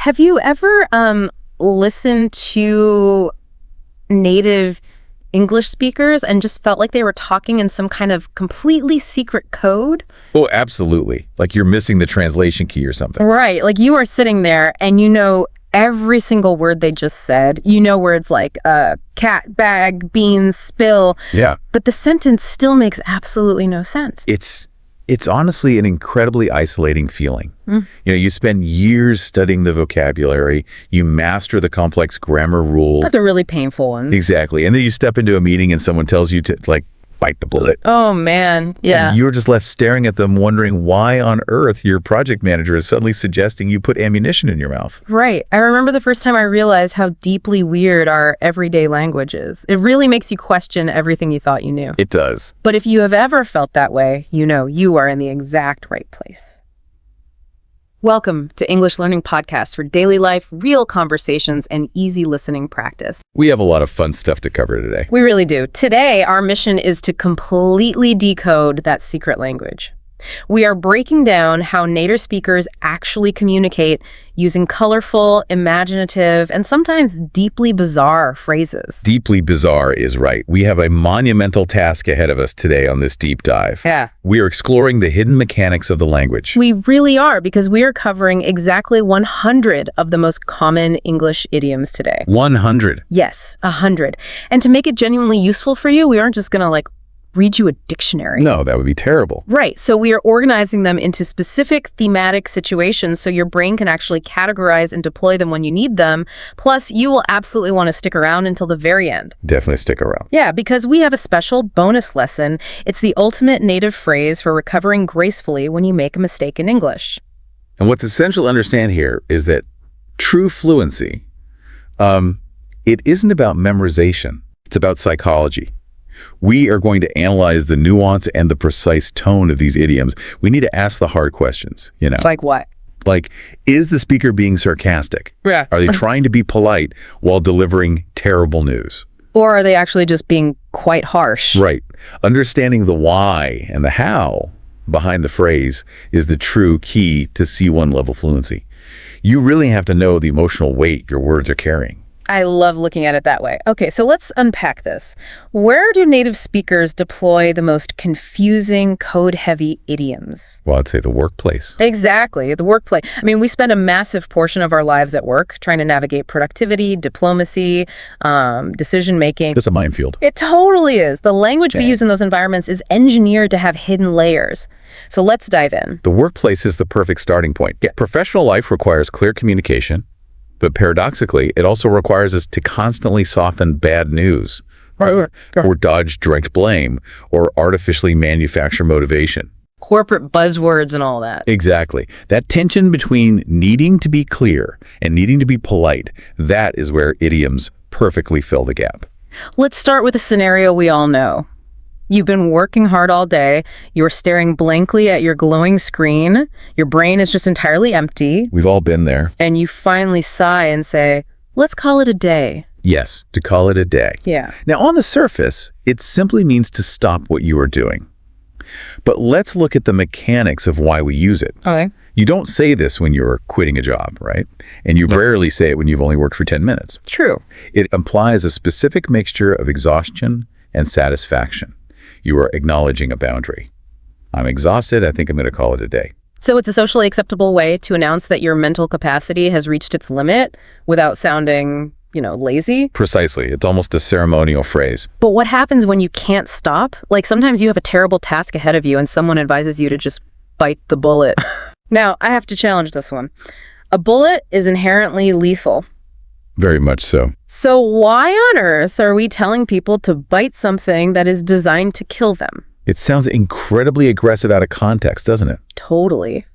Have you ever listened to native English speakers and just felt like they were talking in some kind of completely secret code? Oh, absolutely. Like you're missing the translation key or something. Right. Like you are sitting there and you know every single word they just said. You know words like cat, bag, beans, spill. Yeah. But the sentence still makes absolutely no sense. It's honestly an incredibly isolating feeling. You know, you spend years studying the vocabulary, you master the complex grammar rules. That's the really painful ones. Exactly. And then you step into a meeting and someone tells you to, like, bite the bullet. Oh, man. Yeah. And you're just left staring at them wondering why on earth your project manager is suddenly suggesting you put ammunition in your mouth. Right. I remember the first time I realized how deeply weird our everyday language is. It really makes you question everything you thought you knew. It does. But if you have ever felt that way, you know you are in the exact right place. Welcome to English Learning Podcast for daily life, real conversations, and easy listening practice. We have a lot of fun stuff to cover today. We really do. Today, our mission is to completely decode that secret language. We are breaking down how native speakers actually communicate using colorful, imaginative, and sometimes deeply bizarre phrases. Deeply bizarre is right. We have a monumental task ahead of us today on this deep dive. Yeah. We are exploring the hidden mechanics of the language. We really are, because we are covering exactly 100 of the most common English idioms today. 100. Yes, 100. And to make it genuinely useful for you, we aren't just going to read you a dictionary. No, that would be terrible. Right. So we are organizing them into specific thematic situations so your brain can actually categorize and deploy them when you need them. Plus, you will absolutely want to stick around until the very end. Definitely stick around. Yeah, because we have a special bonus lesson. It's the ultimate native phrase for recovering gracefully when you make a mistake in English. And what's essential to understand here is that true fluency, it isn't about memorization. It's about psychology. We are going to analyze the nuance and the precise tone of these idioms. We need to ask the hard questions, you know. Like what? Like, is the speaker being sarcastic? Yeah. Are they trying to be polite while delivering terrible news? Or are they actually just being quite harsh? Right. Understanding the why and the how behind the phrase is the true key to C1 level fluency. You really have to know the emotional weight your words are carrying. I love looking at it that way. Okay, so let's unpack this. Where do native speakers deploy the most confusing, code-heavy idioms? Well, I'd say the workplace. Exactly, the workplace. I mean, we spend a massive portion of our lives at work trying to navigate productivity, diplomacy, decision-making. It's a minefield. It totally is. The language we use in those environments is engineered to have hidden layers. So let's dive in. The workplace is the perfect starting point. Yeah. Professional life requires clear communication, but paradoxically, it also requires us to constantly soften bad news, or dodge direct blame, or artificially manufacture motivation. Corporate buzzwords and all that. Exactly. That tension between needing to be clear and needing to be polite, that is where idioms perfectly fill the gap. Let's start with a scenario we all know. You've been working hard all day, you're staring blankly at your glowing screen, your brain is just entirely empty. We've all been there. And you finally sigh and say, let's call it a day. Yes, to call it a day. Yeah. Now, on the surface, it simply means to stop what you are doing. But let's look at the mechanics of why we use it. Okay. You don't say this when you're quitting a job, right? And you rarely say it when you've only worked for 10 minutes. True. It implies a specific mixture of exhaustion and satisfaction. You are acknowledging a boundary. I'm exhausted. I think I'm going to call it a day. So it's a socially acceptable way to announce that your mental capacity has reached its limit without sounding, lazy. Precisely. It's almost a ceremonial phrase. But what happens when you can't stop? Like sometimes you have a terrible task ahead of you and someone advises you to just bite the bullet. Now, I have to challenge this one. A bullet is inherently lethal. Very much so. So why on earth are we telling people to bite something that is designed to kill them? It sounds incredibly aggressive out of context, doesn't it? Totally.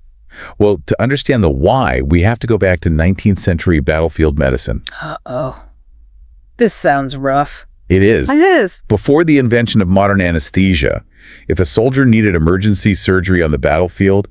Well, to understand the why, we have to go back to 19th century battlefield medicine. Uh-oh. This sounds rough. It is. It is. Before the invention of modern anesthesia, if a soldier needed emergency surgery on the battlefield,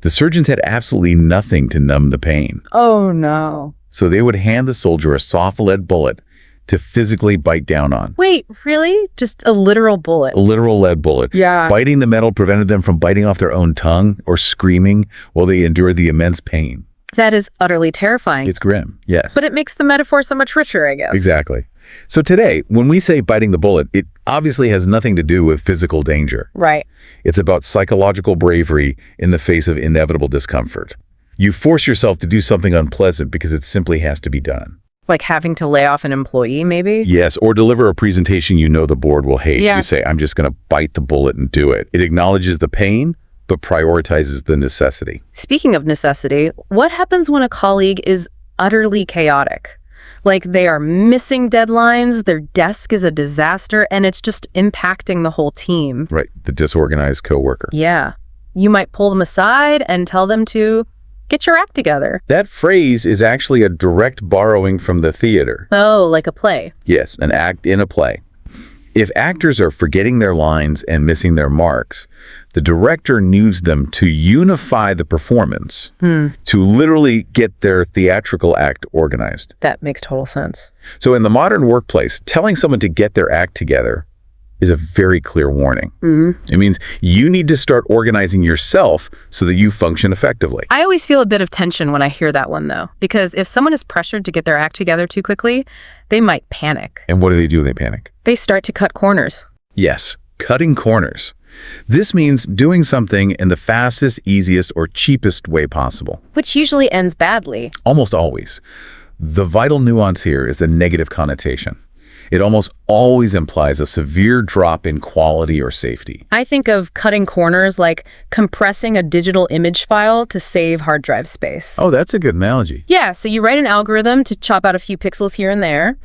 the surgeons had absolutely nothing to numb the pain. Oh, no. So they would hand the soldier a soft lead bullet to physically bite down on. Wait, really? Just a literal bullet? A literal lead bullet. Yeah. Biting the metal prevented them from biting off their own tongue or screaming while they endured the immense pain. That is utterly terrifying. It's grim, yes. But it makes the metaphor so much richer, I guess. Exactly. So today, when we say biting the bullet, it obviously has nothing to do with physical danger. Right. It's about psychological bravery in the face of inevitable discomfort. You force yourself to do something unpleasant because it simply has to be done. Like having to lay off an employee, maybe? Yes, or deliver a presentation you know the board will hate. Yeah. You say, I'm just going to bite the bullet and do it. It acknowledges the pain, but prioritizes the necessity. Speaking of necessity, what happens when a colleague is utterly chaotic? Like they are missing deadlines, their desk is a disaster, and it's just impacting the whole team. Right, the disorganized coworker. Yeah. You might pull them aside and tell them to get your act together. That phrase is actually a direct borrowing from the theater. Oh, like a play. Yes, an act in a play. If actors are forgetting their lines and missing their marks, the director needs them to unify the performance, to literally get their theatrical act organized. That makes total sense. So in the modern workplace, telling someone to get their act together is a very clear warning. It means you need to start organizing yourself so that you function effectively. I always feel a bit of tension when I hear that one, though, because if someone is pressured to get their act together too quickly, they might panic. And what do they do when they panic? They start to cut corners. Yes, cutting corners. This means doing something in the fastest, easiest, or cheapest way possible. Which usually ends badly. Almost always. The vital nuance here is the negative connotation. It almost always implies a severe drop in quality or safety. I think of cutting corners like compressing a digital image file to save hard drive space. Oh, that's a good analogy. Yeah, so you write an algorithm to chop out a few pixels here and there.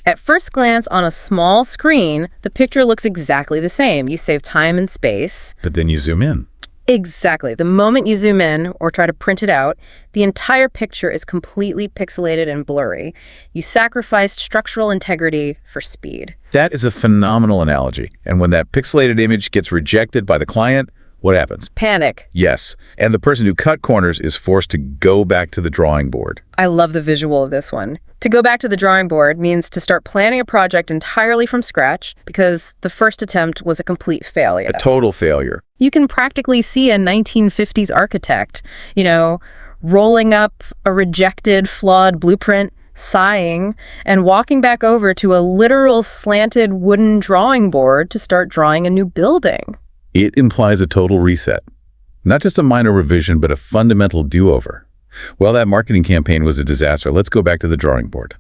At first glance on a small screen, the picture looks exactly the same. You save time and space. But then you zoom in. Exactly. The moment you zoom in or try to print it out, the entire picture is completely pixelated and blurry. You sacrificed structural integrity for speed. That is a phenomenal analogy. And when that pixelated image gets rejected by the client, what happens? Panic. Yes. And the person who cut corners is forced to go back to the drawing board. I love the visual of this one. To go back to the drawing board means to start planning a project entirely from scratch because the first attempt was a complete failure. A total failure. You can practically see a 1950s architect, rolling up a rejected, flawed blueprint, sighing, and walking back over to a literal slanted wooden drawing board to start drawing a new building. It implies a total reset. Not just a minor revision, but a fundamental do-over. Well, that marketing campaign was a disaster. Let's go back to the drawing board.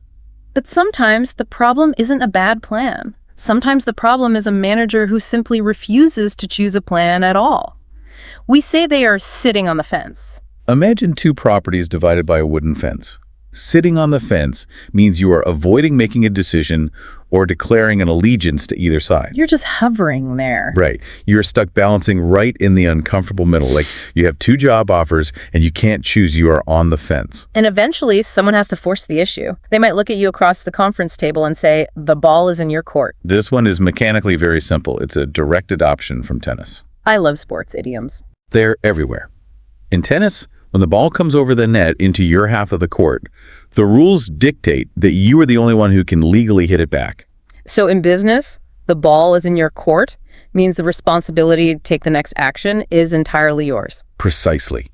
But sometimes the problem isn't a bad plan. Sometimes the problem is a manager who simply refuses to choose a plan at all. We say they are sitting on the fence. Imagine two properties divided by a wooden fence. Sitting on the fence means you are avoiding making a decision or declaring an allegiance to either side. You're just hovering there. Right. You're stuck balancing right in the uncomfortable middle. Like you have two job offers and you can't choose. You are on the fence. And eventually someone has to force the issue. They might look at you across the conference table and say, the ball is in your court. This one is mechanically very simple. It's a direct adoption from tennis. I love sports idioms. They're everywhere. In tennis, when the ball comes over the net into your half of the court, the rules dictate that you are the only one who can legally hit it back. So in business, the ball is in your court means the responsibility to take the next action is entirely yours. Precisely.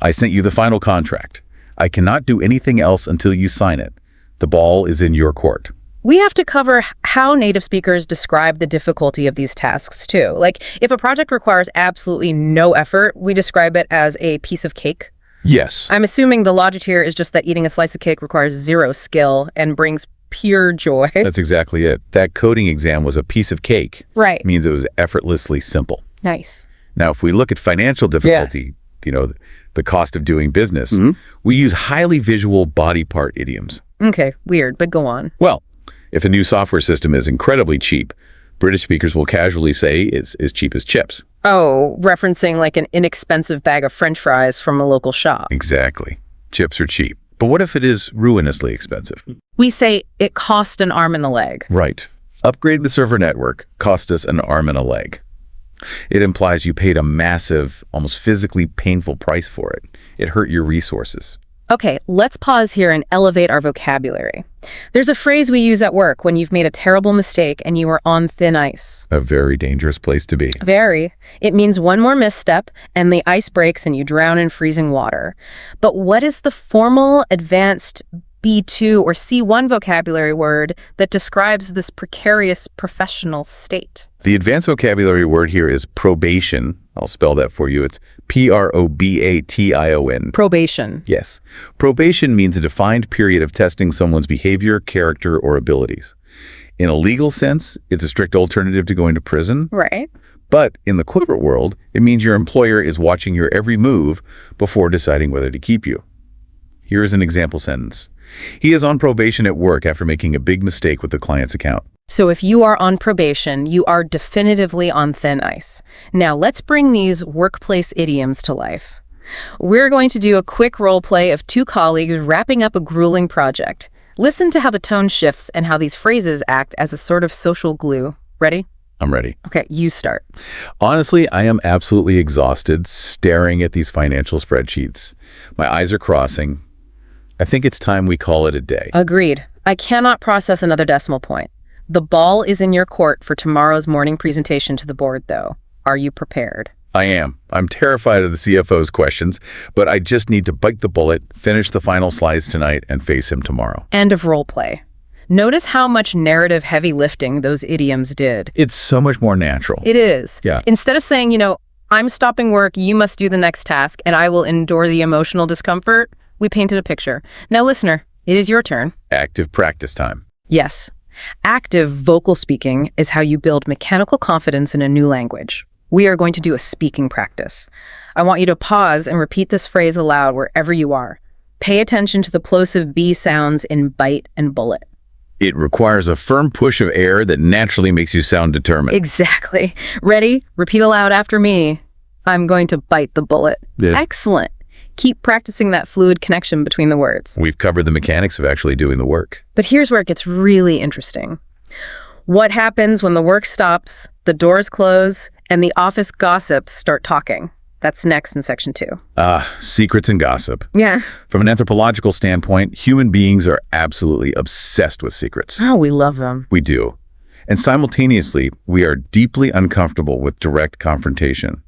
I sent you the final contract. I cannot do anything else until you sign it. The ball is in your court. We have to cover how native speakers describe the difficulty of these tasks, too. Like, if a project requires absolutely no effort, we describe it as a piece of cake. Yes. I'm assuming the logic here is just that eating a slice of cake requires zero skill and brings pure joy. That's exactly it. That coding exam was a piece of cake. Right. It means it was effortlessly simple. Nice. Now, if we look at financial difficulty, the cost of doing business, we use highly visual body part idioms. Okay, weird, but go on. Well, if a new software system is incredibly cheap, British speakers will casually say it's as cheap as chips. Oh, referencing like an inexpensive bag of French fries from a local shop. Exactly. Chips are cheap. But what if it is ruinously expensive? We say it cost an arm and a leg. Right. Upgrade the server network cost us an arm and a leg. It implies you paid a massive, almost physically painful price for it. It hurt your resources. Okay, let's pause here and elevate our vocabulary. There's a phrase we use at work when you've made a terrible mistake and you are on thin ice. A very dangerous place to be. Very. It means one more misstep and the ice breaks and you drown in freezing water. But what is the formal, advanced B2 or C1 vocabulary word that describes this precarious professional state? The advanced vocabulary word here is probation. I'll spell that for you. It's Probation. Probation. Yes. Probation means a defined period of testing someone's behavior, character, or abilities. In a legal sense, it's a strict alternative to going to prison. Right. But in the corporate world, it means your employer is watching your every move before deciding whether to keep you. Here is an example sentence. He is on probation at work after making a big mistake with the client's account. So if you are on probation, you are definitively on thin ice. Now let's bring these workplace idioms to life. We're going to do a quick role play of two colleagues wrapping up a grueling project. Listen to how the tone shifts and how these phrases act as a sort of social glue. Ready? I'm ready. Okay, you start. Honestly, I am absolutely exhausted staring at these financial spreadsheets. My eyes are crossing. I think it's time we call it a day. Agreed. I cannot process another decimal point. The ball is in your court for tomorrow's morning presentation to the board, though. Are you prepared? I am. I'm terrified of the CFO's questions, but I just need to bite the bullet, finish the final slides tonight, and face him tomorrow. End of role play. Notice how much narrative heavy lifting those idioms did. It's so much more natural. It is. Yeah. Instead of saying, I'm stopping work, you must do the next task, and I will endure the emotional discomfort, we painted a picture. Now, listener, it is your turn. Active practice time. Yes. Active vocal speaking is how you build mechanical confidence in a new language. We are going to do a speaking practice. I want you to pause and repeat this phrase aloud wherever you are. Pay attention to the plosive B sounds in bite and bullet. It requires a firm push of air that naturally makes you sound determined. Exactly. Ready? Repeat aloud after me. I'm going to bite the bullet. Yeah. Excellent. Keep practicing that fluid connection between the words. We've covered the mechanics of actually doing the work. But here's where it gets really interesting. What happens when the work stops, the doors close, and the office gossips start talking? That's next in section 2. Secrets and gossip. Yeah. From an anthropological standpoint, human beings are absolutely obsessed with secrets. Oh, we love them. We do. And simultaneously, we are deeply uncomfortable with direct confrontation.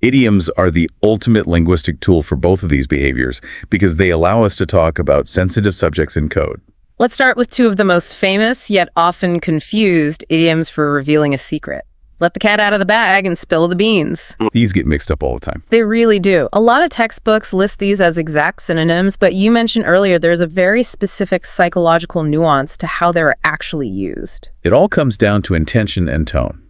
Idioms are the ultimate linguistic tool for both of these behaviors because they allow us to talk about sensitive subjects in code. Let's start with two of the most famous, yet often confused, idioms for revealing a secret. Let the cat out of the bag and spill the beans. These get mixed up all the time. They really do. A lot of textbooks list these as exact synonyms, but you mentioned earlier there's a very specific psychological nuance to how they're actually used. It all comes down to intention and tone.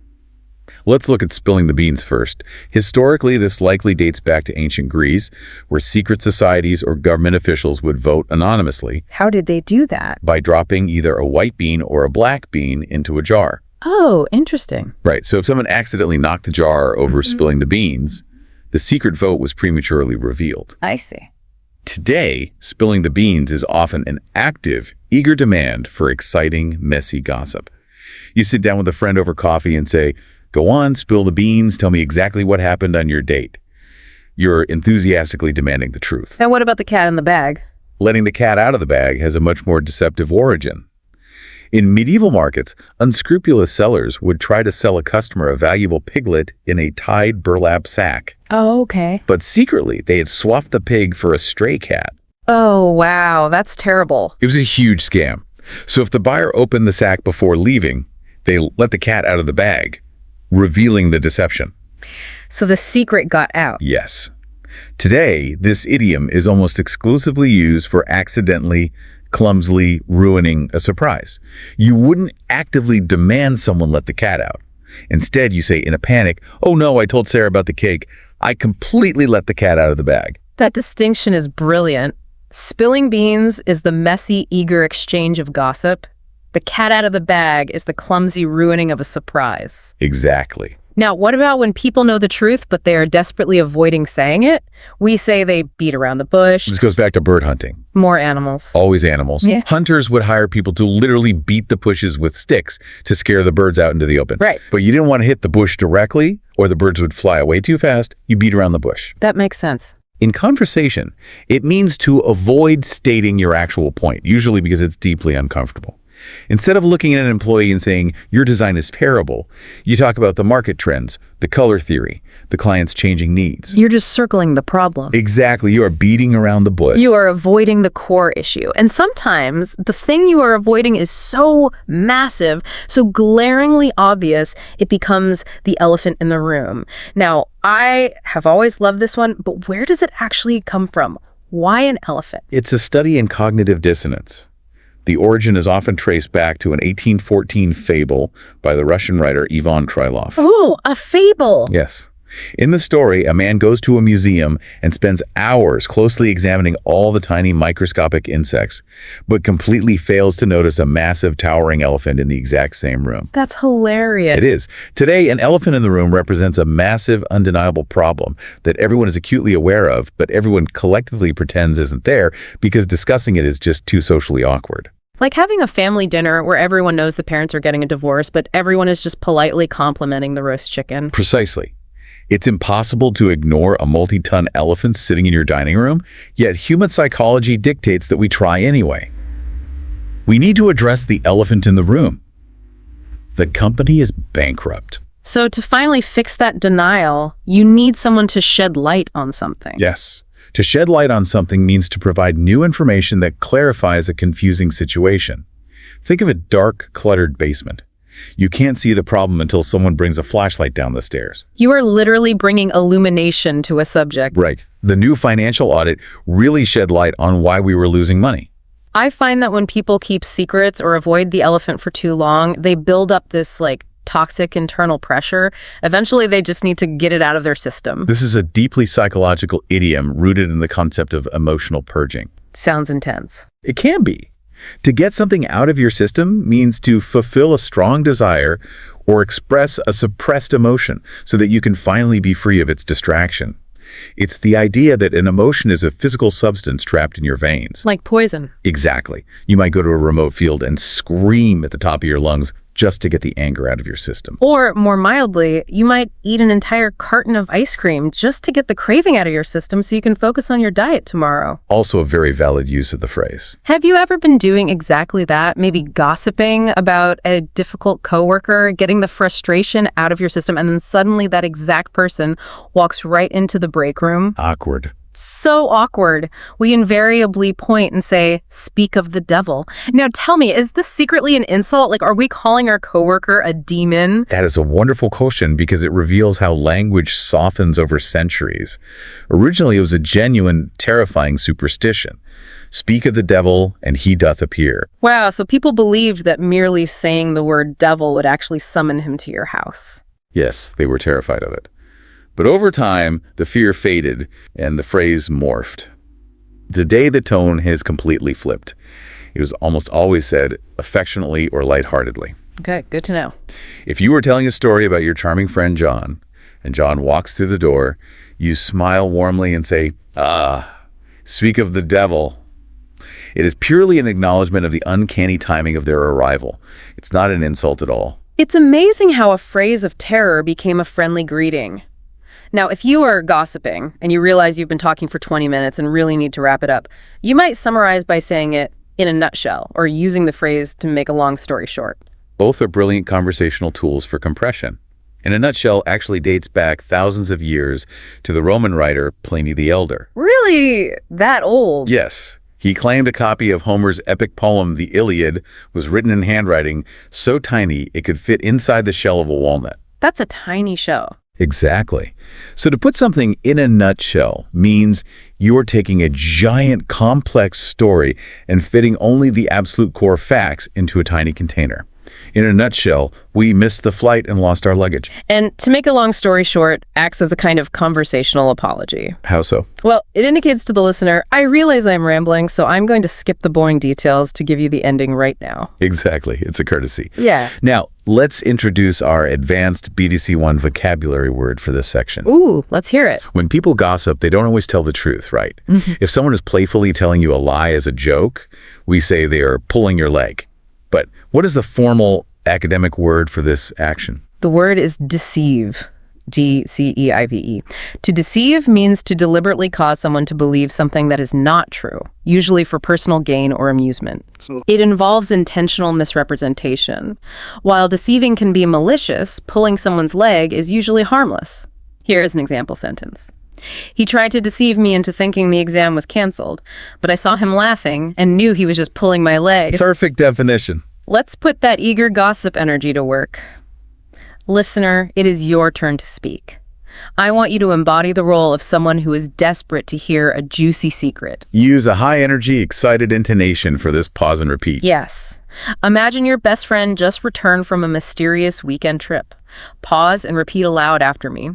Let's look at spilling the beans first. Historically, this likely dates back to ancient Greece, where secret societies or government officials would vote anonymously. How did they do that? By dropping either a white bean or a black bean into a jar. Oh, interesting. Right, so if someone accidentally knocked the jar over spilling the beans, the secret vote was prematurely revealed. I see. Today, spilling the beans is often an active, eager demand for exciting, messy gossip. You sit down with a friend over coffee and say, "Go on, spill the beans, tell me exactly what happened on your date." You're enthusiastically demanding the truth. And what about the cat in the bag? Letting the cat out of the bag has a much more deceptive origin. In medieval markets, unscrupulous sellers would try to sell a customer a valuable piglet in a tied burlap sack. Oh, okay. But secretly, they had swapped the pig for a stray cat. Oh, wow, that's terrible. It was a huge scam. So if the buyer opened the sack before leaving, they let the cat out of the bag, revealing the deception. So the secret got out. Yes. Today, this idiom is almost exclusively used for accidentally, clumsily ruining a surprise. You wouldn't actively demand someone let the cat out. Instead, you say in a panic, "Oh no, I told Sarah about the cake. I completely let the cat out of the bag." That distinction is brilliant. Spilling beans is the messy, eager exchange of gossip. The cat out of the bag is the clumsy ruining of a surprise. Exactly. Now, what about when people know the truth, but they are desperately avoiding saying it? We say they beat around the bush. This goes back to bird hunting. More animals. Always animals. Yeah. Hunters would hire people to literally beat the bushes with sticks to scare the birds out into the open. Right. But you didn't want to hit the bush directly, or the birds would fly away too fast. You beat around the bush. That makes sense. In conversation, it means to avoid stating your actual point, usually because it's deeply uncomfortable. Instead of looking at an employee and saying, your design is terrible, you talk about the market trends, the color theory, the client's changing needs. You're just circling the problem. Exactly. You are beating around the bush. You are avoiding the core issue. And sometimes the thing you are avoiding is so massive, so glaringly obvious, it becomes the elephant in the room. Now, I have always loved this one, but where does it actually come from? Why an elephant? It's a study in cognitive dissonance. The origin is often traced back to an 1814 fable by the Russian writer Ivan Krylov. Oh, a fable! Yes. In the story, a man goes to a museum and spends hours closely examining all the tiny microscopic insects, but completely fails to notice a massive towering elephant in the exact same room. That's hilarious. It is. Today, an elephant in the room represents a massive, undeniable problem that everyone is acutely aware of, but everyone collectively pretends isn't there because discussing it is just too socially awkward. Like having a family dinner where everyone knows the parents are getting a divorce, but everyone is just politely complimenting the roast chicken. Precisely. It's impossible to ignore a multi-ton elephant sitting in your dining room, yet human psychology dictates that we try anyway. We need to address the elephant in the room. The company is bankrupt. So to finally fix that denial, you need someone to shed light on something. Yes. To shed light on something means to provide new information that clarifies a confusing situation. Think of a dark, cluttered basement. You can't see the problem until someone brings a flashlight down the stairs. You are literally bringing illumination to a subject. Right. The new financial audit really shed light on why we were losing money. I find that when people keep secrets or avoid the elephant for too long, they build up this toxic internal pressure. Eventually, they just need to get it out of their system. This is a deeply psychological idiom rooted in the concept of emotional purging. Sounds intense. It can be. To get something out of your system means to fulfill a strong desire or express a suppressed emotion so that you can finally be free of its distraction. It's the idea that an emotion is a physical substance trapped in your veins. Like poison. Exactly. You might go to a remote field and scream at the top of your lungs just to get the anger out of your system. Or, more mildly, you might eat an entire carton of ice cream just to get the craving out of your system so you can focus on your diet tomorrow. Also a very valid use of the phrase. Have you ever been doing exactly that? Maybe gossiping about a difficult coworker, getting the frustration out of your system, and then suddenly that exact person walks right into the break room? Awkward. So awkward. We invariably point and say, speak of the devil. Now tell me, is this secretly an insult? Are we calling our coworker a demon? That is a wonderful question because it reveals how language softens over centuries. Originally, it was a genuine, terrifying superstition. Speak of the devil, and he doth appear. Wow, so people believed that merely saying the word devil would actually summon him to your house. Yes, they were terrified of it. But over time, the fear faded and the phrase morphed. Today, the tone has completely flipped. It was almost always said affectionately or lightheartedly. Okay, good to know. If you were telling a story about your charming friend John, and John walks through the door, you smile warmly and say, speak of the devil. It is purely an acknowledgement of the uncanny timing of their arrival. It's not an insult at all. It's amazing how a phrase of terror became a friendly greeting. Now, if you are gossiping and you realize you've been talking for 20 minutes and really need to wrap it up, you might summarize by saying it in a nutshell or using the phrase to make a long story short. Both are brilliant conversational tools for compression. In a nutshell actually dates back thousands of years to the Roman writer Pliny the Elder. Really? That old? Yes. He claimed a copy of Homer's epic poem, The Iliad, was written in handwriting so tiny it could fit inside the shell of a walnut. That's a tiny shell. Exactly. So to put something in a nutshell means you're taking a giant complex story and fitting only the absolute core facts into a tiny container. In a nutshell, we missed the flight and lost our luggage. And to make a long story short, acts as a kind of conversational apology. How so? Well, it indicates to the listener, I realize I'm rambling, so I'm going to skip the boring details to give you the ending right now. Exactly. It's a courtesy. Yeah. Now, let's introduce our advanced BDC-1 vocabulary word for this section. Ooh, let's hear it. When people gossip, they don't always tell the truth, right? If someone is playfully telling you a lie as a joke, we say they are pulling your leg. But what is the formal academic word for this action? The word is deceive. deceive. To deceive means to deliberately cause someone to believe something that is not true, usually for personal gain or amusement. It involves intentional misrepresentation. While deceiving can be malicious, pulling someone's leg is usually harmless. Here is an example sentence. He tried to deceive me into thinking the exam was canceled, but I saw him laughing and knew he was just pulling my leg. Perfect definition. Let's put that eager gossip energy to work. Listener, it is your turn to speak. I want you to embody the role of someone who is desperate to hear a juicy secret. Use a high-energy, excited intonation for this pause and repeat. Yes. Imagine your best friend just returned from a mysterious weekend trip. Pause and repeat aloud after me.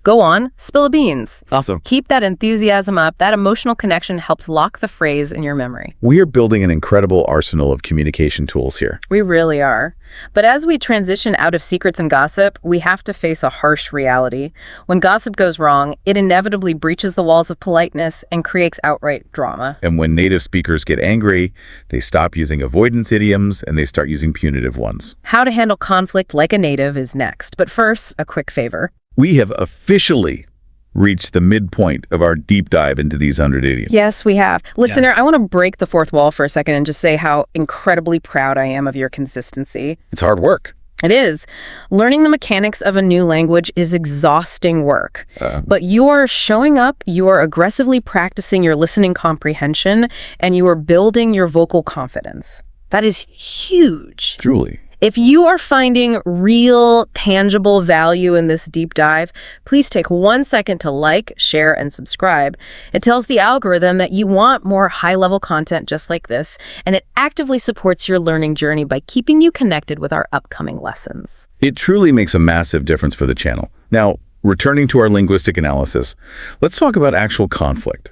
Go on, spill the beans. Awesome. Keep that enthusiasm up. That emotional connection helps lock the phrase in your memory. We are building an incredible arsenal of communication tools here. We really are. But as we transition out of secrets and gossip, we have to face a harsh reality. When gossip goes wrong, it inevitably breaches the walls of politeness and creates outright drama. And when native speakers get angry, they stop using avoidance idioms and they start using punitive ones. How to handle conflict like a native is next. But first, a quick favor. We have officially reached the midpoint of our deep dive into these 100 idioms. Yes, we have. Listener, I want to break the fourth wall for a second and just say how incredibly proud I am of your consistency. It's hard work. It is. Learning the mechanics of a new language is exhausting work. But you are showing up, you are aggressively practicing your listening comprehension, and you are building your vocal confidence. That is huge. Truly. If you are finding real, tangible value in this deep dive, please take 1 second to like, share, and subscribe. It tells the algorithm that you want more high-level content just like this, and it actively supports your learning journey by keeping you connected with our upcoming lessons. It truly makes a massive difference for the channel. Now, returning to our linguistic analysis, let's talk about actual conflict.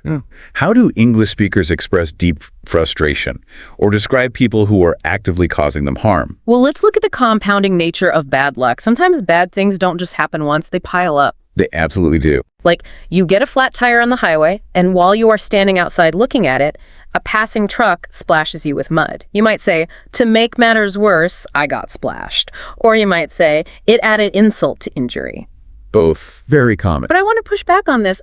How do English speakers express deep frustration or describe people who are actively causing them harm? Well, let's look at the compounding nature of bad luck. Sometimes bad things don't just happen once, they pile up. They absolutely do. Like, you get a flat tire on the highway, and while you are standing outside looking at it, a passing truck splashes you with mud. You might say, to make matters worse, I got splashed. Or you might say, it added insult to injury. Both very common. But I want to push back on this.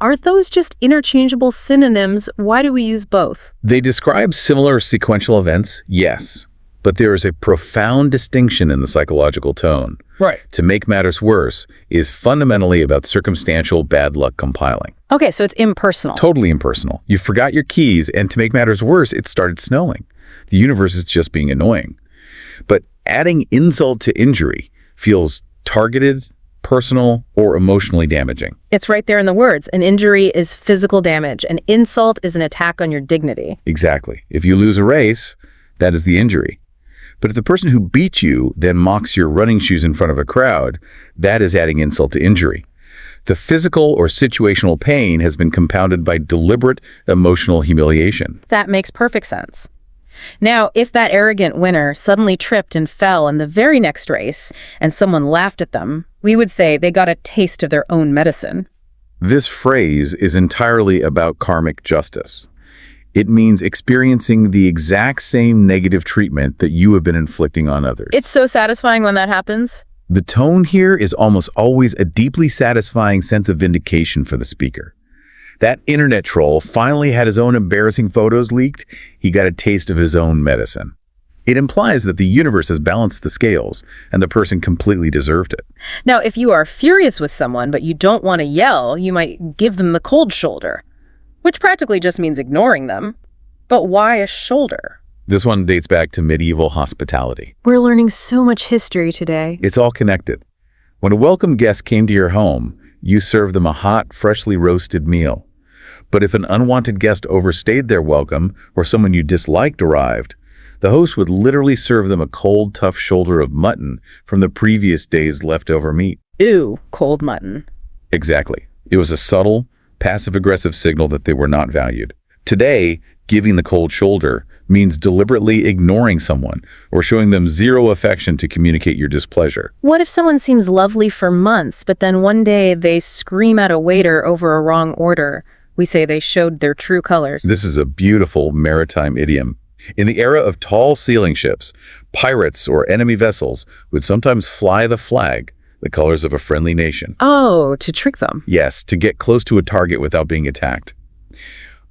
Are those just interchangeable synonyms? Why do we use both? They describe similar sequential events, yes, but there is a profound distinction in the psychological tone. Right. To make matters worse is fundamentally about circumstantial bad luck compiling. Okay, so it's impersonal. Totally impersonal. You forgot your keys, and to make matters worse, it started snowing. The universe is just being annoying. But adding insult to injury feels targeted, personal, or emotionally damaging. It's right there in the words. An injury is physical damage. An insult is an attack on your dignity. Exactly. If you lose a race, that is the injury. But if the person who beat you then mocks your running shoes in front of a crowd, that is adding insult to injury. The physical or situational pain has been compounded by deliberate emotional humiliation. That makes perfect sense. Now, if that arrogant winner suddenly tripped and fell in the very next race and someone laughed at them, we would say they got a taste of their own medicine. This phrase is entirely about karmic justice. It means experiencing the exact same negative treatment that you have been inflicting on others. It's so satisfying when that happens. The tone here is almost always a deeply satisfying sense of vindication for the speaker. That internet troll finally had his own embarrassing photos leaked. He got a taste of his own medicine. It implies that the universe has balanced the scales and the person completely deserved it. Now, if you are furious with someone but you don't want to yell, you might give them the cold shoulder, which practically just means ignoring them. But why a shoulder? This one dates back to medieval hospitality. We're learning so much history today. It's all connected. When a welcome guest came to your home, you served them a hot, freshly roasted meal. But if an unwanted guest overstayed their welcome or someone you disliked arrived, the host would literally serve them a cold, tough shoulder of mutton from the previous day's leftover meat. Ew, cold mutton. Exactly. It was a subtle, passive-aggressive signal that they were not valued. Today, giving the cold shoulder means deliberately ignoring someone or showing them zero affection to communicate your displeasure. What if someone seems lovely for months, but then one day they scream at a waiter over a wrong order? We say they showed their true colors. This is a beautiful maritime idiom. In the era of tall sailing ships, pirates or enemy vessels would sometimes fly the flag the colors of a friendly nation. Oh, to trick them. Yes, to get close to a target without being attacked.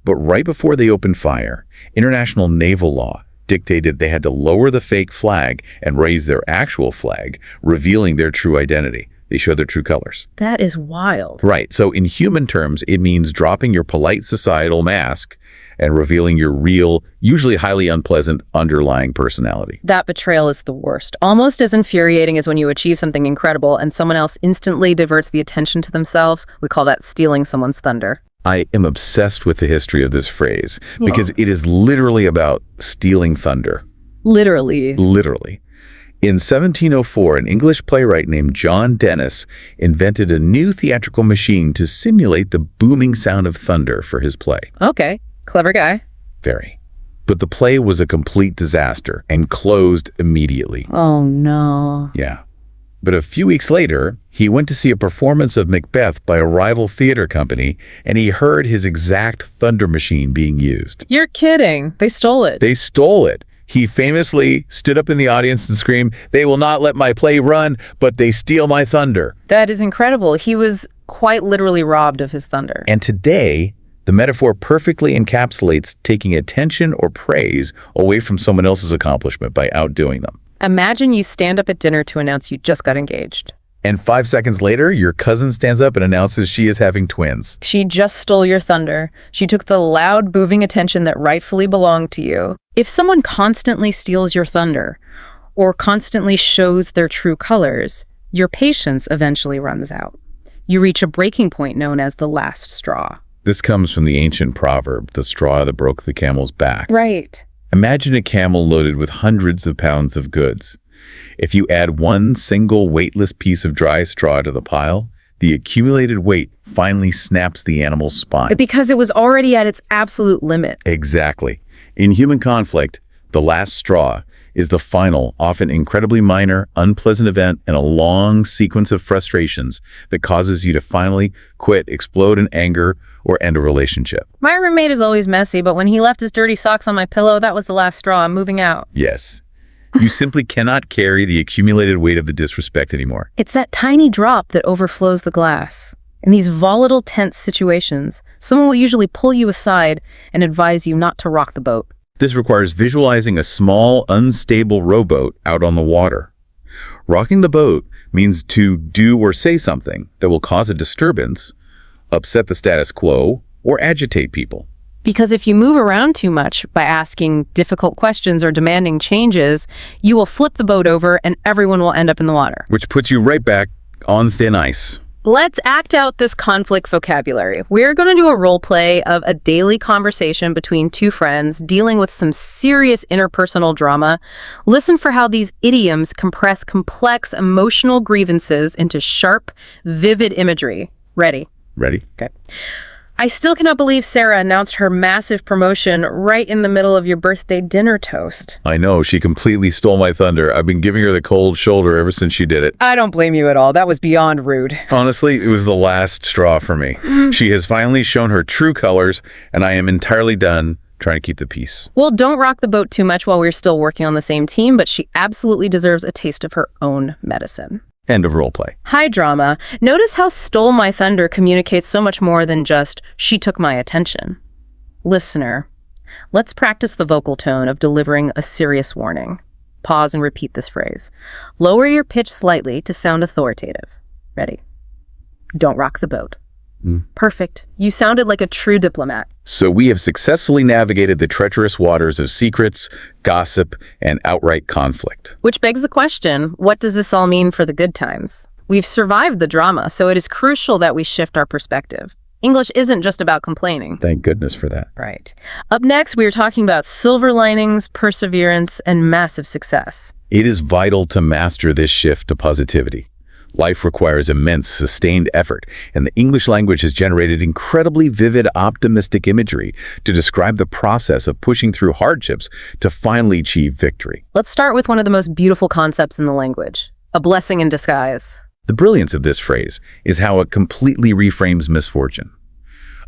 But right before they opened fire, international naval law dictated they had to lower the fake flag and raise their actual flag, revealing their true identity. They show their true colors. That is wild. Right. So in human terms, it means dropping your polite societal mask and revealing your real, usually highly unpleasant, underlying personality. That betrayal is the worst. Almost as infuriating as when you achieve something incredible and someone else instantly diverts the attention to themselves. We call that stealing someone's thunder. I am obsessed with the history of this phrase because it is literally about stealing thunder. Literally. Literally. In 1704, an English playwright named John Dennis invented a new theatrical machine to simulate the booming sound of thunder for his play. Okay, clever guy. Very. But the play was a complete disaster and closed immediately. Oh, no. Yeah. But a few weeks later, he went to see a performance of Macbeth by a rival theater company, and he heard his exact thunder machine being used. You're kidding. They stole it. They stole it. He famously stood up in the audience and screamed, "They will not let my play run, but they steal my thunder." That is incredible. He was quite literally robbed of his thunder. And today, the metaphor perfectly encapsulates taking attention or praise away from someone else's accomplishment by outdoing them. Imagine you stand up at dinner to announce you just got engaged. And 5 seconds later, your cousin stands up and announces she is having twins. She just stole your thunder. She took the loud, moving attention that rightfully belonged to you. If someone constantly steals your thunder or constantly shows their true colors, your patience eventually runs out. You reach a breaking point known as the last straw. This comes from the ancient proverb, the straw that broke the camel's back. Right. Imagine a camel loaded with hundreds of pounds of goods. If you add one single weightless piece of dry straw to the pile, the accumulated weight finally snaps the animal's spine. Because it was already at its absolute limit. Exactly. In human conflict, the last straw is the final, often incredibly minor, unpleasant event in a long sequence of frustrations that causes you to finally quit, explode in anger, or end a relationship. My roommate is always messy, but when he left his dirty socks on my pillow, that was the last straw. I'm moving out. Yes. You simply cannot carry the accumulated weight of the disrespect anymore. It's that tiny drop that overflows the glass. In these volatile, tense situations, someone will usually pull you aside and advise you not to rock the boat. This requires visualizing a small, unstable rowboat out on the water. Rocking the boat means to do or say something that will cause a disturbance, upset the status quo, or agitate people. Because if you move around too much by asking difficult questions or demanding changes, you will flip the boat over and everyone will end up in the water. Which puts you right back on thin ice. Let's act out this conflict vocabulary. We're going to do a role play of a daily conversation between two friends dealing with some serious interpersonal drama. Listen for how these idioms compress complex emotional grievances into sharp, vivid imagery. Ready? Ready? Okay. I still cannot believe Sarah announced her massive promotion right in the middle of your birthday dinner toast. I know, she completely stole my thunder. I've been giving her the cold shoulder ever since she did it. I don't blame you at all. That was beyond rude. Honestly, it was the last straw for me. She has finally shown her true colors, and I am entirely done trying to keep the peace. Well, don't rock the boat too much while we're still working on the same team, but she absolutely deserves a taste of her own medicine. End of role play. Hi, drama. Notice how stole my thunder communicates so much more than just, she took my attention. Listener, let's practice the vocal tone of delivering a serious warning. Pause and repeat this phrase. Lower your pitch slightly to sound authoritative. Ready? Don't rock the boat. Perfect. You sounded like a true diplomat. So we have successfully navigated the treacherous waters of secrets, gossip, and outright conflict. Which begs the question, what does this all mean for the good times? We've survived the drama, so it is crucial that we shift our perspective. English isn't just about complaining. Thank goodness for that. Right. Up next, we are talking about silver linings, perseverance, and massive success. It is vital to master this shift to positivity. Life requires immense, sustained effort, and the English language has generated incredibly vivid, optimistic imagery to describe the process of pushing through hardships to finally achieve victory. Let's start with one of the most beautiful concepts in the language, a blessing in disguise. The brilliance of this phrase is how it completely reframes misfortune.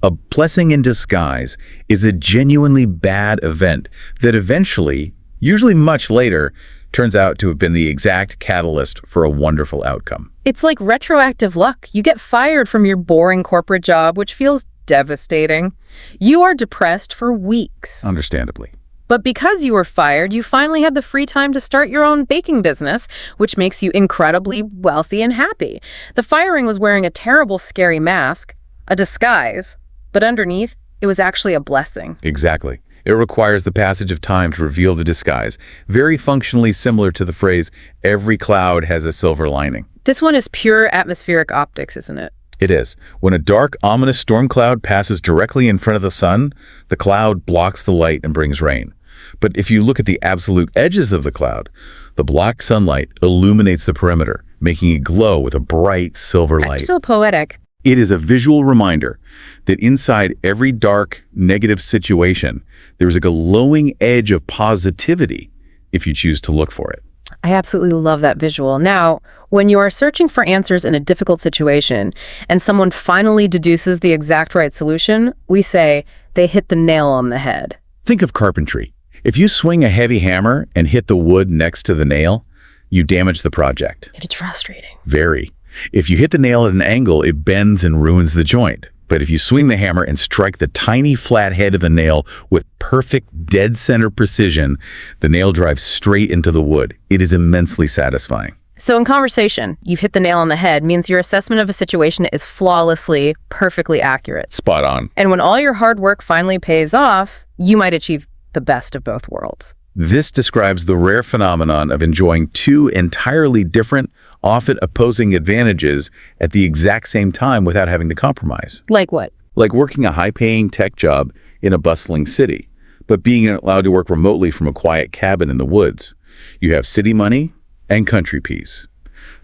A blessing in disguise is a genuinely bad event that eventually, usually much later, turns out to have been the exact catalyst for a wonderful outcome. It's like retroactive luck. You get fired from your boring corporate job, which feels devastating. You are depressed for weeks. Understandably. But because you were fired, you finally had the free time to start your own baking business, which makes you incredibly wealthy and happy. The firing was wearing a terrible, scary mask, a disguise, but underneath, it was actually a blessing. Exactly. It requires the passage of time to reveal the disguise, very functionally similar to the phrase, every cloud has a silver lining. This one is pure atmospheric optics, isn't it? It is. When a dark, ominous storm cloud passes directly in front of the sun, the cloud blocks the light and brings rain. But if you look at the absolute edges of the cloud, the black sunlight illuminates the perimeter, making it glow with a bright silver light. So poetic. It is a visual reminder that inside every dark, negative situation, there is a glowing edge of positivity if you choose to look for it. I absolutely love that visual. Now, when you are searching for answers in a difficult situation and someone finally deduces the exact right solution, we say they hit the nail on the head. Think of carpentry. If you swing a heavy hammer and hit the wood next to the nail, you damage the project. It's frustrating. Very. If you hit the nail at an angle, it bends and ruins the joint. But if you swing the hammer and strike the tiny flat head of the nail with perfect dead center precision, the nail drives straight into the wood. It is immensely satisfying. So in conversation, you've hit the nail on the head means your assessment of a situation is flawlessly, perfectly accurate. Spot on. And when all your hard work finally pays off, you might achieve the best of both worlds. This describes the rare phenomenon of enjoying two entirely different, often opposing advantages at the exact same time without having to compromise. Like what? Like working a high-paying tech job in a bustling city, but being allowed to work remotely from a quiet cabin in the woods. You have city money and country peace.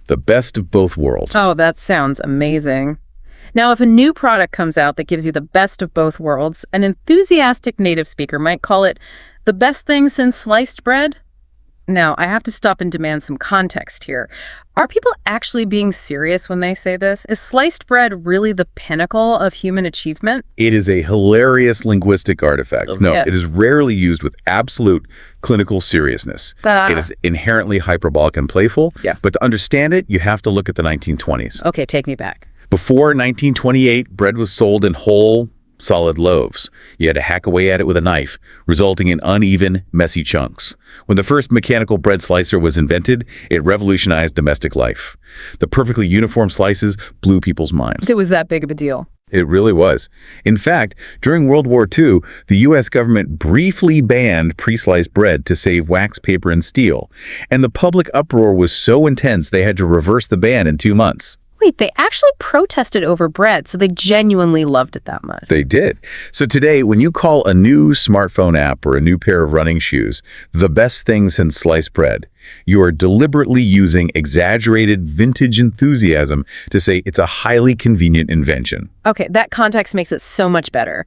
The best of both worlds. Oh, that sounds amazing. Now, if a new product comes out that gives you the best of both worlds, an enthusiastic native speaker might call it the best thing since sliced bread. Now, I have to stop and demand some context here. Are people actually being serious when they say this? Is sliced bread really the pinnacle of human achievement? It is a hilarious linguistic artifact. No, Yeah. it is rarely used with absolute clinical seriousness. It is inherently hyperbolic and playful, Yeah. but to understand it, you have to look at the 1920s. Okay, take me back. Before 1928, bread was sold in whole, solid loaves. You had to hack away at it with a knife, resulting in uneven, messy chunks. When the first mechanical bread slicer was invented, it revolutionized domestic life. The perfectly uniform slices blew people's minds. It was that big of a deal. It really was. In fact, during World War II, the U.S. government briefly banned pre-sliced bread to save wax, paper, and steel. And the public uproar was so intense they had to reverse the ban in 2 months. Wait, they actually protested over bread, so they genuinely loved it that much. They did. So today, when you call a new smartphone app or a new pair of running shoes the best thing since sliced bread, you are deliberately using exaggerated vintage enthusiasm to say it's a highly convenient invention. Okay, that context makes it so much better.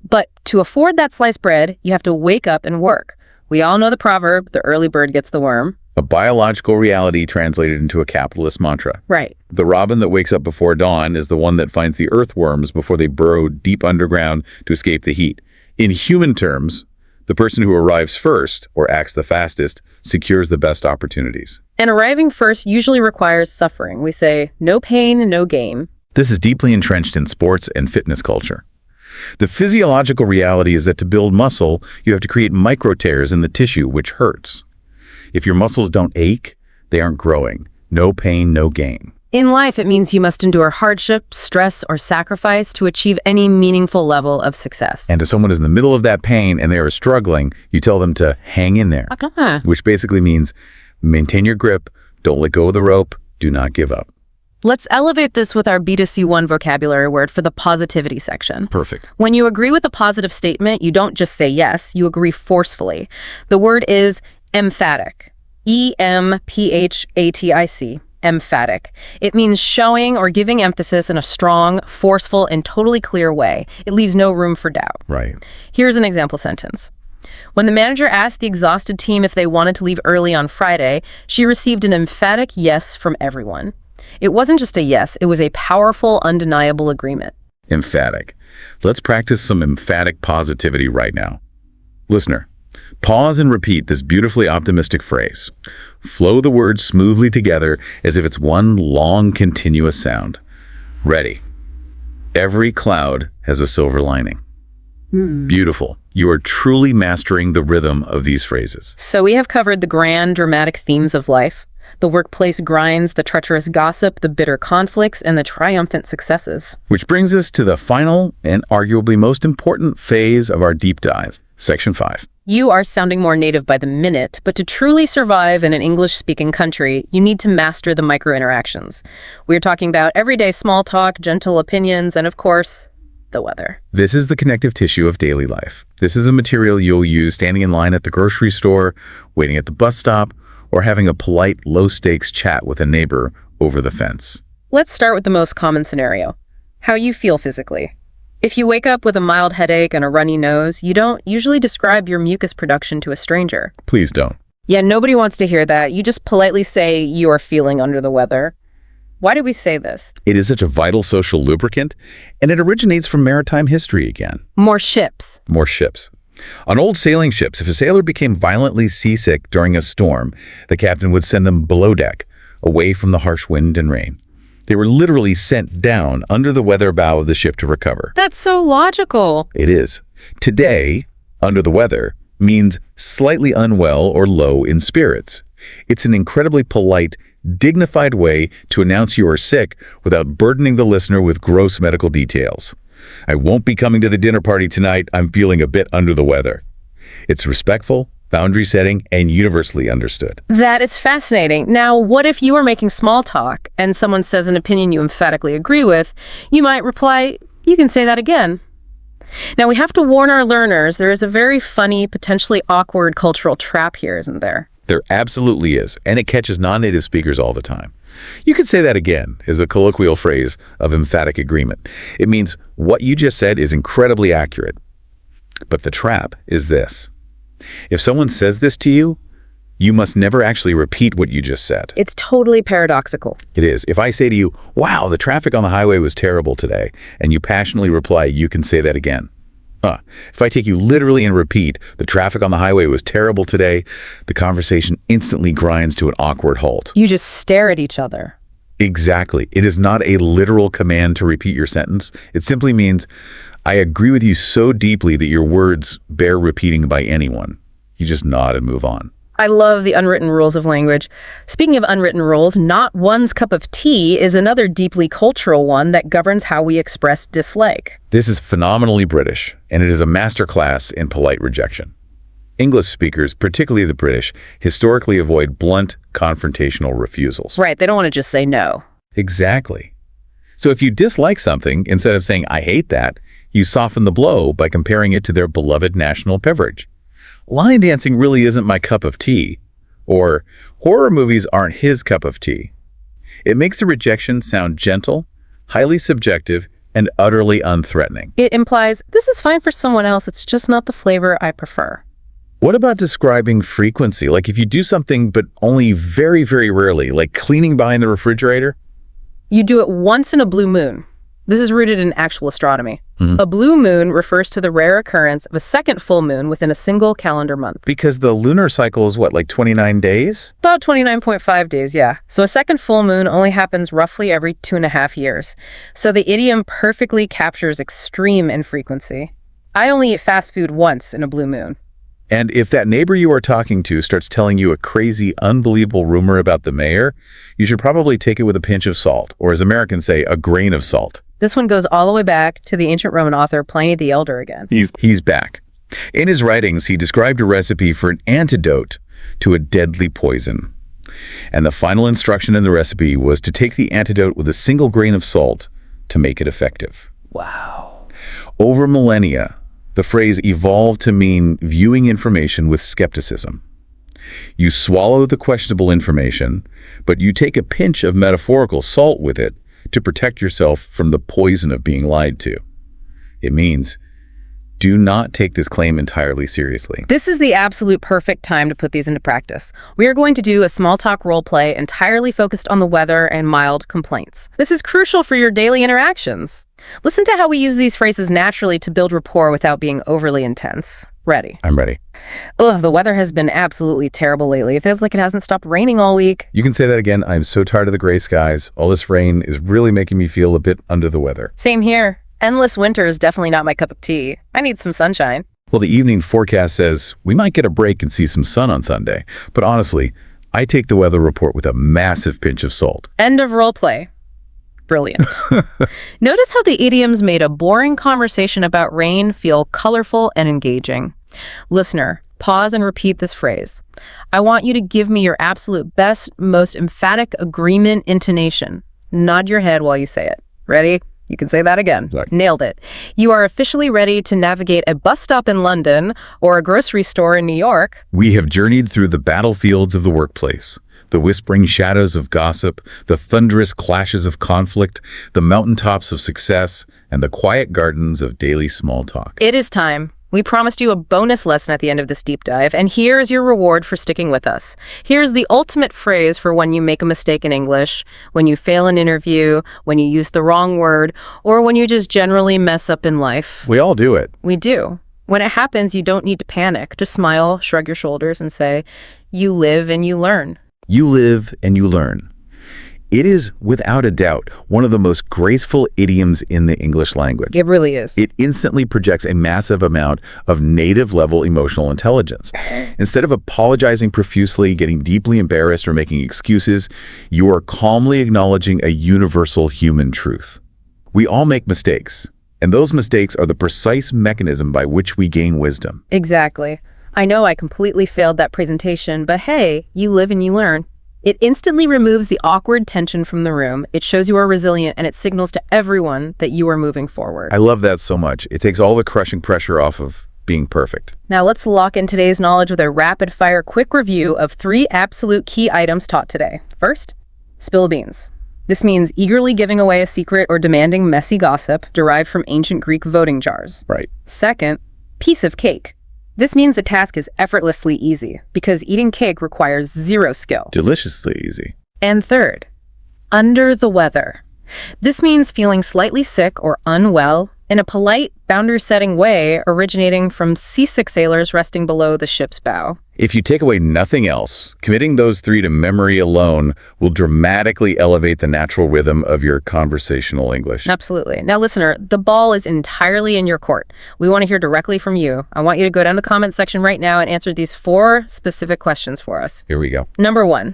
But to afford that sliced bread, you have to wake up and work. We all know the proverb, the early bird gets the worm. A biological reality translated into a capitalist mantra. Right. The robin that wakes up before dawn is the one that finds the earthworms before they burrow deep underground to escape the heat. In human terms, the person who arrives first, or acts the fastest, secures the best opportunities. And arriving first usually requires suffering. We say, no pain, no gain. This is deeply entrenched in sports and fitness culture. The physiological reality is that to build muscle, you have to create micro tears in the tissue, which hurts. If your muscles don't ache, they aren't growing. No pain, no gain. In life, it means you must endure hardship, stress, or sacrifice to achieve any meaningful level of success. And to someone who's in the middle of that pain and they are struggling, you tell them to hang in there, which basically means maintain your grip, don't let go of the rope, do not give up. Let's elevate this with our B2C1 vocabulary word for the positivity section. Perfect. When you agree with a positive statement, you don't just say yes, you agree forcefully. The word is emphatic. E-M-P-H-A-T-I-C. Emphatic. It means showing or giving emphasis in a strong, forceful, and totally clear way. It leaves no room for doubt. Right. Here's an example sentence. When the manager asked the exhausted team if they wanted to leave early on Friday, she received an emphatic yes from everyone. It wasn't just a yes, it was a powerful, undeniable agreement. Emphatic. Let's practice some emphatic positivity right now. Listener, Pause and repeat this beautifully optimistic phrase. Flow the words smoothly together as if it's one long, continuous sound. Ready. Every cloud has a silver lining. Beautiful. You are truly mastering the rhythm of these phrases. So we have covered the grand, dramatic themes of life. The workplace grinds, the treacherous gossip, the bitter conflicts, and the triumphant successes. Which brings us to the final and arguably most important phase of our deep dive, Section 5. You are sounding more native by the minute, but to truly survive in an English-speaking country, you need to master the micro-interactions. We're talking about everyday small talk, gentle opinions, and of course, the weather. This is the connective tissue of daily life. This is the material you'll use standing in line at the grocery store, waiting at the bus stop, or having a polite, low-stakes chat with a neighbor over the fence. Let's start with the most common scenario. How you feel physically. If you wake up with a mild headache and a runny nose, you don't usually describe your mucus production to a stranger. Please don't. Yeah, nobody wants to hear that. You just politely say you are feeling under the weather. Why do we say this? It is such a vital social lubricant, and it originates from maritime history again. More ships. More ships. On old sailing ships, if a sailor became violently seasick during a storm, the captain would send them below deck, away from the harsh wind and rain. They were literally sent down under the weather bow of the ship to recover. That's so logical. It is. Today, under the weather means slightly unwell or low in spirits. It's an incredibly polite, dignified way to announce you are sick without burdening the listener with gross medical details. I won't be coming to the dinner party tonight. I'm feeling a bit under the weather. It's respectful, boundary setting, and universally understood. That is fascinating. Now, what if you are making small talk and someone says an opinion you emphatically agree with? You might reply, "You can say that again." Now, we have to warn our learners, there is a very funny, potentially awkward cultural trap here, isn't there? There absolutely is, and it catches non-native speakers all the time. You could say that again is a colloquial phrase of emphatic agreement. It means what you just said is incredibly accurate. But the trap is this. If someone says this to you, you must never actually repeat what you just said. It's totally paradoxical. It is. If I say to you, "Wow, the traffic on the highway was terrible today," and you passionately reply, "You can say that again." If I take you literally and repeat, "The traffic on the highway was terrible today," the conversation instantly grinds to an awkward halt. You just stare at each other. Exactly. It is not a literal command to repeat your sentence. It simply means, I agree with you so deeply that your words bear repeating by anyone. You just nod and move on. I love the unwritten rules of language. Speaking of unwritten rules, not one's cup of tea is another deeply cultural one that governs how we express dislike. This is phenomenally British, and it is a masterclass in polite rejection. English speakers, particularly the British, historically avoid blunt, confrontational refusals. Right, they don't want to just say no. Exactly. So if you dislike something, instead of saying, "I hate that," you soften the blow by comparing it to their beloved national beverage. "Line dancing really isn't my cup of tea," or "horror movies aren't his cup of tea." It makes the rejection sound gentle, highly subjective, and utterly unthreatening. It implies, this is fine for someone else, it's just not the flavor I prefer. What about describing frequency? Like if you do something but only very, very rarely, like cleaning behind the refrigerator? You do it once in a blue moon. This is rooted in actual astronomy. Mm-hmm. A blue moon refers to the rare occurrence of a second full moon within a single calendar month. Because the lunar cycle is what, like 29 days? About 29.5 days, yeah. So a second full moon only happens roughly every 2.5 years. So the idiom perfectly captures extreme infrequency. I only eat fast food once in a blue moon. And if that neighbor you are talking to starts telling you a crazy, unbelievable rumor about the mayor, you should probably take it with a pinch of salt, or as Americans say, a grain of salt. This one goes all the way back to the ancient Roman author Pliny the Elder again. He's back. In his writings, he described a recipe for an antidote to a deadly poison. And the final instruction in the recipe was to take the antidote with a single grain of salt to make it effective. Wow. Over millennia, the phrase evolved to mean viewing information with skepticism. You swallow the questionable information, but you take a pinch of metaphorical salt with it to protect yourself from the poison of being lied to. It means, do not take this claim entirely seriously. This is the absolute perfect time to put these into practice. We are going to do a small talk role play entirely focused on the weather and mild complaints. This is crucial for your daily interactions. Listen to how we use these phrases naturally to build rapport without being overly intense. Ready. I'm ready. Ugh, the weather has been absolutely terrible lately. It feels like it hasn't stopped raining all week. You can say that again. I'm so tired of the gray skies. All this rain is really making me feel a bit under the weather. Same here. Endless winter is definitely not my cup of tea. I need some sunshine. Well, the evening forecast says we might get a break and see some sun on Sunday. But honestly, I take the weather report with a massive pinch of salt. End of role play. Brilliant. Notice how the idioms made a boring conversation about rain feel colorful and engaging. Listener, pause and repeat this phrase. I want you to give me your absolute best, most emphatic agreement intonation. Nod your head while you say it. Ready? You can say that again. Right. Nailed it. You are officially ready to navigate a bus stop in London or a grocery store in New York. We have journeyed through the battlefields of the workplace, the whispering shadows of gossip, the thunderous clashes of conflict, the mountaintops of success, and the quiet gardens of daily small talk. It is time. We promised you a bonus lesson at the end of this deep dive, and here's your reward for sticking with us. Here's the ultimate phrase for when you make a mistake in English, when you fail an interview, when you use the wrong word, or when you just generally mess up in life. We all do it. We do. When it happens, you don't need to panic. Just smile, shrug your shoulders, and say, you live and you learn. You live and you learn. It is, without a doubt, one of the most graceful idioms in the English language. It really is. It instantly projects a massive amount of native-level emotional intelligence. Instead of apologizing profusely, getting deeply embarrassed, or making excuses, you are calmly acknowledging a universal human truth. We all make mistakes, and those mistakes are the precise mechanism by which we gain wisdom. Exactly. I know I completely failed that presentation, but hey, you live and you learn. It instantly removes the awkward tension from the room. It shows you are resilient, and it signals to everyone that you are moving forward. I love that so much. It takes all the crushing pressure off of being perfect. Now let's lock in today's knowledge with a rapid-fire quick review of 3 absolute key items taught today. First, spill beans. This means eagerly giving away a secret or demanding messy gossip derived from ancient Greek voting jars. Right. Second, piece of cake. This means the task is effortlessly easy because eating cake requires 0 skill. Deliciously easy. And third, under the weather. This means feeling slightly sick or unwell in a polite, boundary-setting way originating from seasick sailors resting below the ship's bow. If you take away nothing else, committing those 3 to memory alone will dramatically elevate the natural rhythm of your conversational English. Absolutely. Now, listener, the ball is entirely in your court. We want to hear directly from you. I want you to go down the comment section right now and answer these 4 specific questions for us. Here we go. Number 1,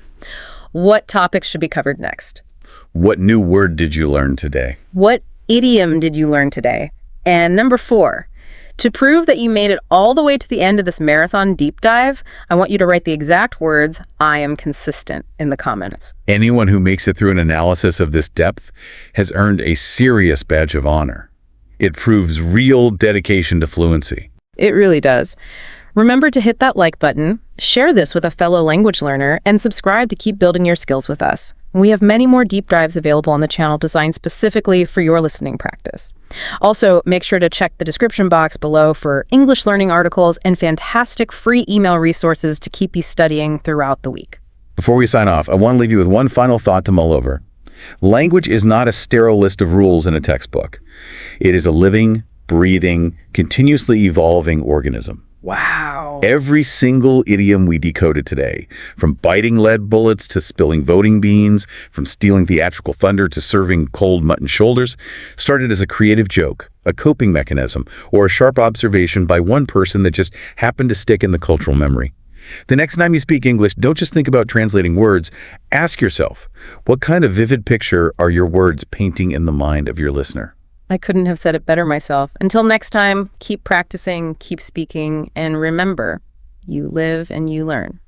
what topics should be covered next? What new word did you learn today? What idiom did you learn today? And number 4, to prove that you made it all the way to the end of this marathon deep dive, I want you to write the exact words, I am consistent, in the comments. Anyone who makes it through an analysis of this depth has earned a serious badge of honor. It proves real dedication to fluency. It really does. Remember to hit that like button, share this with a fellow language learner, and subscribe to keep building your skills with us. We have many more deep dives available on the channel designed specifically for your listening practice. Also, make sure to check the description box below for English learning articles and fantastic free email resources to keep you studying throughout the week. Before we sign off, I want to leave you with one final thought to mull over. Language is not a sterile list of rules in a textbook. It is a living, breathing, continuously evolving organism. Wow. Every single idiom we decoded today, from biting lead bullets to spilling voting beans, from stealing theatrical thunder to serving cold mutton shoulders, started as a creative joke, a coping mechanism, or a sharp observation by one person that just happened to stick in the cultural memory. The next time you speak English, don't just think about translating words. Ask yourself, what kind of vivid picture are your words painting in the mind of your listener? I couldn't have said it better myself. Until next time, keep practicing, keep speaking, and remember, you live and you learn.